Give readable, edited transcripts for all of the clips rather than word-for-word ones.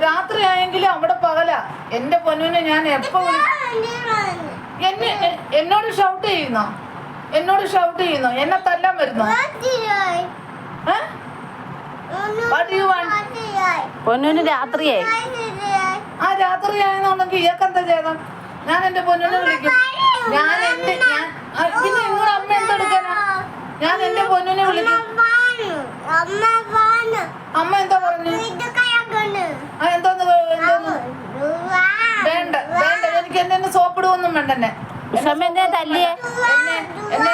രാത്രി ആയെങ്കിലും അവിടെ പകലാ. എന്റെ പൊന്നുവിനെ ഞാൻ എപ്പോ എന്നോട് ഷൗട്ട് ചെയ്യുന്നോ? എന്നെ തല്ലാൻ വരുന്നോ? പൊന്നുവിന് രാത്രിയായി. ആ രാത്രി ആയെന്നുണ്ടെങ്കിൽ ഇയാൾക്ക് എന്താ ചെയ്യണം? ഞാൻ എന്റെ പൊന്നുവിനെ വിളിക്കും. പിന്നെ നിങ്ങളുടെ അമ്മ എന്തെടുക്കാനാ? ഞാൻ എന്റെ പൊന്നുവിനെ വിളിക്കും. അമ്മ എന്താ പറഞ്ഞു? എന്തോന്ന് വേണ്ട എനിക്ക് എന്നെ സോപ്പിടുവൊന്നും വേണ്ട. എന്നെ തല്ലിയേ എന്റെ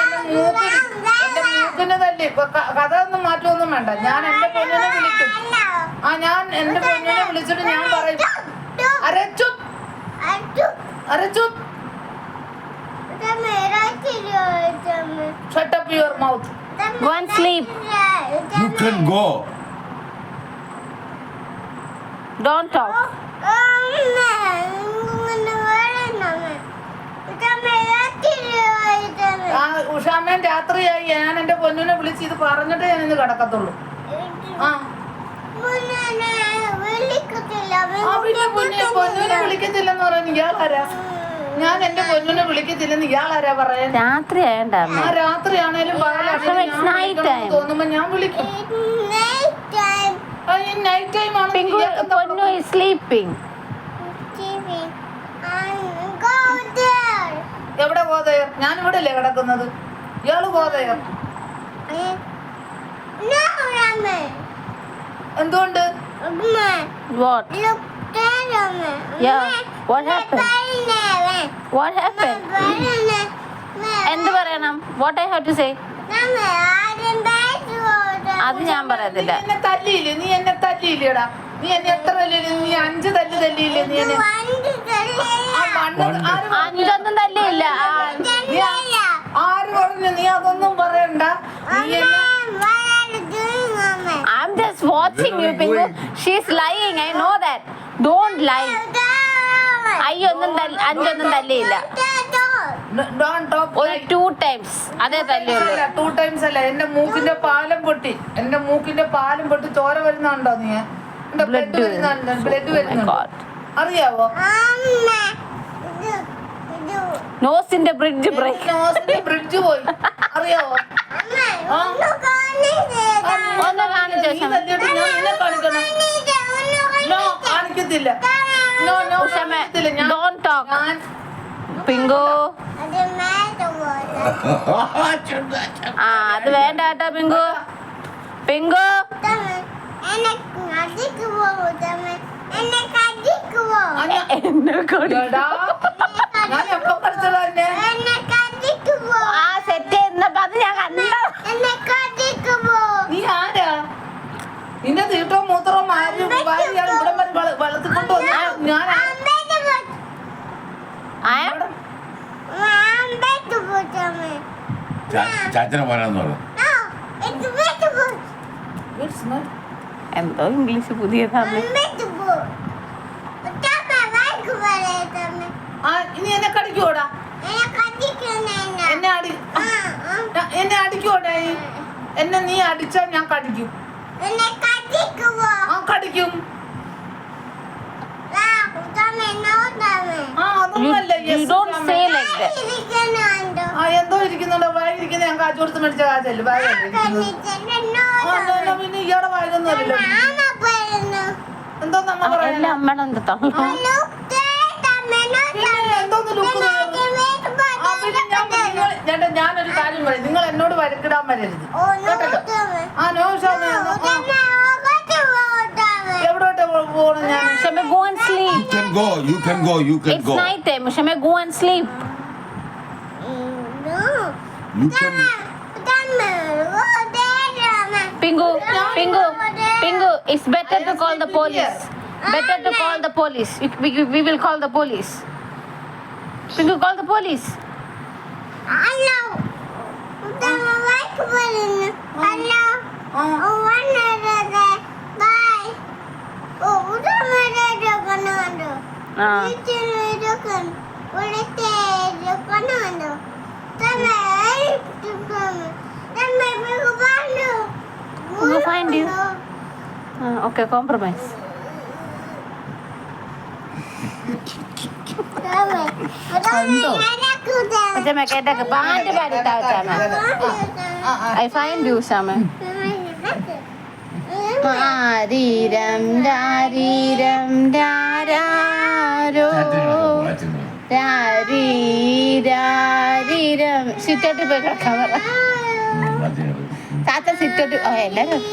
മൂക്കിന് തല്ലി. കഥ ഒന്നും മാറ്റമൊന്നും വേണ്ട. ഞാൻ എന്റെ പൊന്നിനെ വിളിക്കും. ഞാൻ എന്റെ പൊന്നിനെ വിളിച്ചിട്ട് ഞാൻ പറയും, അരച്ചു shut up your mouth. Go and sleep. You can go. Don't talk. ഉഷാമ്മൻ രാത്രിയായി. ഞാൻ എന്റെ പൊന്നിനെ വിളിച്ച് ഇത് പറഞ്ഞിട്ടേ ഞാൻ ഇന്ന് കിടക്കത്തുള്ളൂ. പൊന്നിനെ വിളിക്കത്തില്ലെന്ന് പറയാൻ ഇയാളാരാ? ഞാൻ എന്റെ പൊന്നിനെ വിളിക്കത്തില്ലെന്ന് ഇയാളാരാ പറയാൻ? രാത്രി രാത്രിയാണേലും തോന്നുമ്പോ ഞാൻ വിളിക്കും. നൈറ്റ് ടൈം ആണ്. പൊന്നു is sleeping. എവിടെ ഗോതയർ? ഞാൻ ഇവിടെ അല്ലേ കിടക്കുന്നത്. ഇയാള് ഗോതയർ. എന്തുകൊണ്ട്? What? Yeah. What happened? എന്ത് പറയണം? What I have to say? അത് ഞാൻ പറയത്തില്ല. നീ എന്നെ തല്ലിയില്ലേടാ? നീ എന്നെ എത്ര തല്ലിയില്ലേ? നീ 5 തല്ലിയില്ലേ? നീ എന്നെ 5 തല്ലിയില്ല. ആര് പറഞ്ഞു? നീ അതൊന്നും പറയണ്ട. I'm just watching you, Pingu. She's lying. I know that. Don't lie. അഞ്ചൊന്നും തല്ലിയില്ല. ഒരു 2 times അതേ തല്ലിയുള്ളൂ. 2 times അല്ല. എന്റെ മൂക്കിന്റെ പാലം പൊട്ടി ചോര വരുന്നുണ്ടോ? നീ ബ്ലഡ് വരുന്നുണ്ടോ? അറിയാവോ? നോസിന്റെ ബ്രിഡ്ജ് പോയി. അറിയാവോ? ഒന്ന് കാണിച്ചോ? കാണിക്കത്തില്ല. Don't talk. പിങ്കു അത് വേണ്ട കേട്ടോ. പിങ്കു സെറ്റ് ചെയ്യുന്നപ്പോ അത് ഞാൻ കണ്ടു. നീ ആരാ? നിന്റെ തീട്ടവും മൂത്രവും വളർത്തിക്കൊണ്ടു ഞാൻ ചാച്ചനെ പോരാന്ന് എന്തോ ഇംഗ്ലീഷ് പുതിയതാണ്. ഇനി എന്നെ കടിക്കോടാ? എന്നെ അടിക്കോടാ? എന്നെ നീ അടിച്ചാ ഞാൻ കടിക്കും. കടിക്കും. എന്തോ ഇരിക്കുന്നുണ്ടോ? വായിരിക്കുന്ന ഞാൻ കാച്ചു കൊടുത്ത് മേടിച്ച കാച്ചല്ലേ? പിന്നെ ഇയാടെ വായൊന്നുമല്ലോ. എന്തോ നമ്മ പറയാ? ഞാനൊരു കാര്യം പറയും. നിങ്ങൾ എന്നോട് വരക്കിടാൻ വരരുത്. എവിടോട്ട് പോകണം ഞാൻ? Go and sleep. You can go. It's night time. Shame, go and sleep. You can. Pingu, it's better to call the police. We will call the police. Pingu, call the police. We'll find you. Okay, compromise. അച്ഛമ്മ കേട്ടൊക്കെ പാട്ട് പാടിട്ടാ അച്ഛമ്മ. I find you ശമ. ആരീരം രാരീരം രാരാരോ രാരീരാരീരം. സിറ്റോട്ട് പോയി കിടക്കാൻ പറ. താത്ത സിറ്റോട്ട്. ഓ എല്ലാരും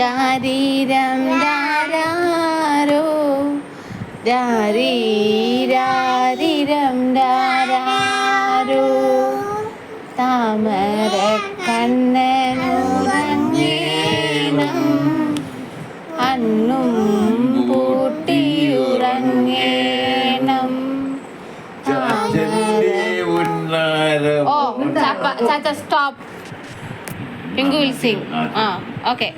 രാരീരം രാരാരോ രാരീരാരീരം രാരാരോ താമര കണ്ണനുറങ്ങേണം അന്നും പൂട്ടിയുറങ്ങേണം. ഓ ചാച്ച സ്റ്റോപ്പ്. Pink will Singh. ആ ഓക്കെ.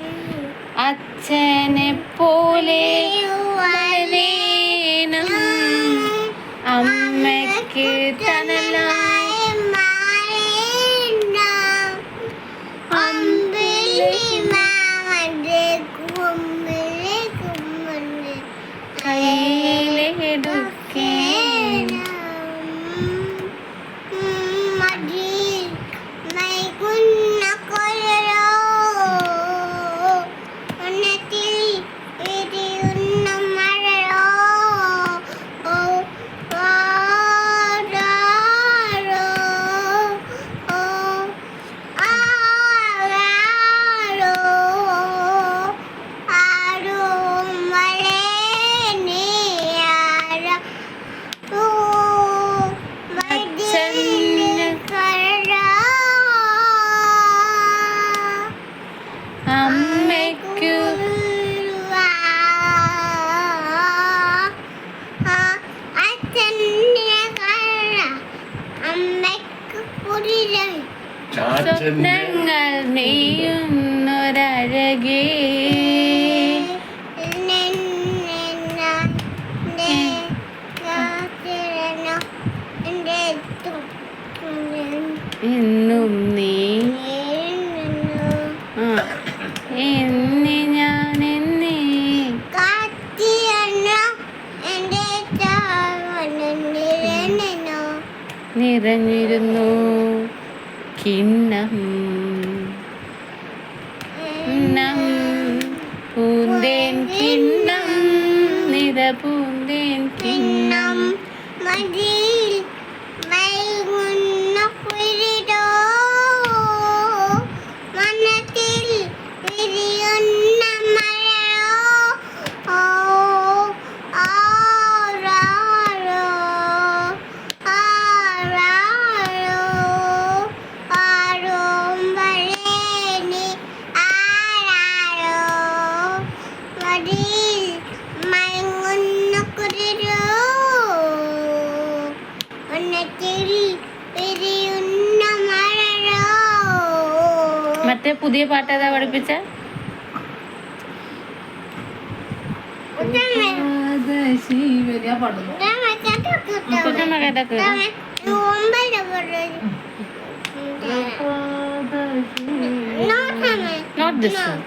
അച്ഛനെ പോലെ വളരേണം അമ്മയ്ക്ക് തണലായി കയ്യിലെടുക്കേണം. സ്വപ്നങ്ങൾ നെയ്യുന്നൊരഴകേ എന്നും നീ എന്നെ ഞാൻ എന്നെ നിറഞ്ഞിരുന്നു കിണ്ണം പൂന്തേൻ കിണ്ണം നിറപൂന്തേൻ കിണ്ണം മറ്റേ പുതിയ പാട്ട് ഏതാ പഠിപ്പിച്ച? Not this one.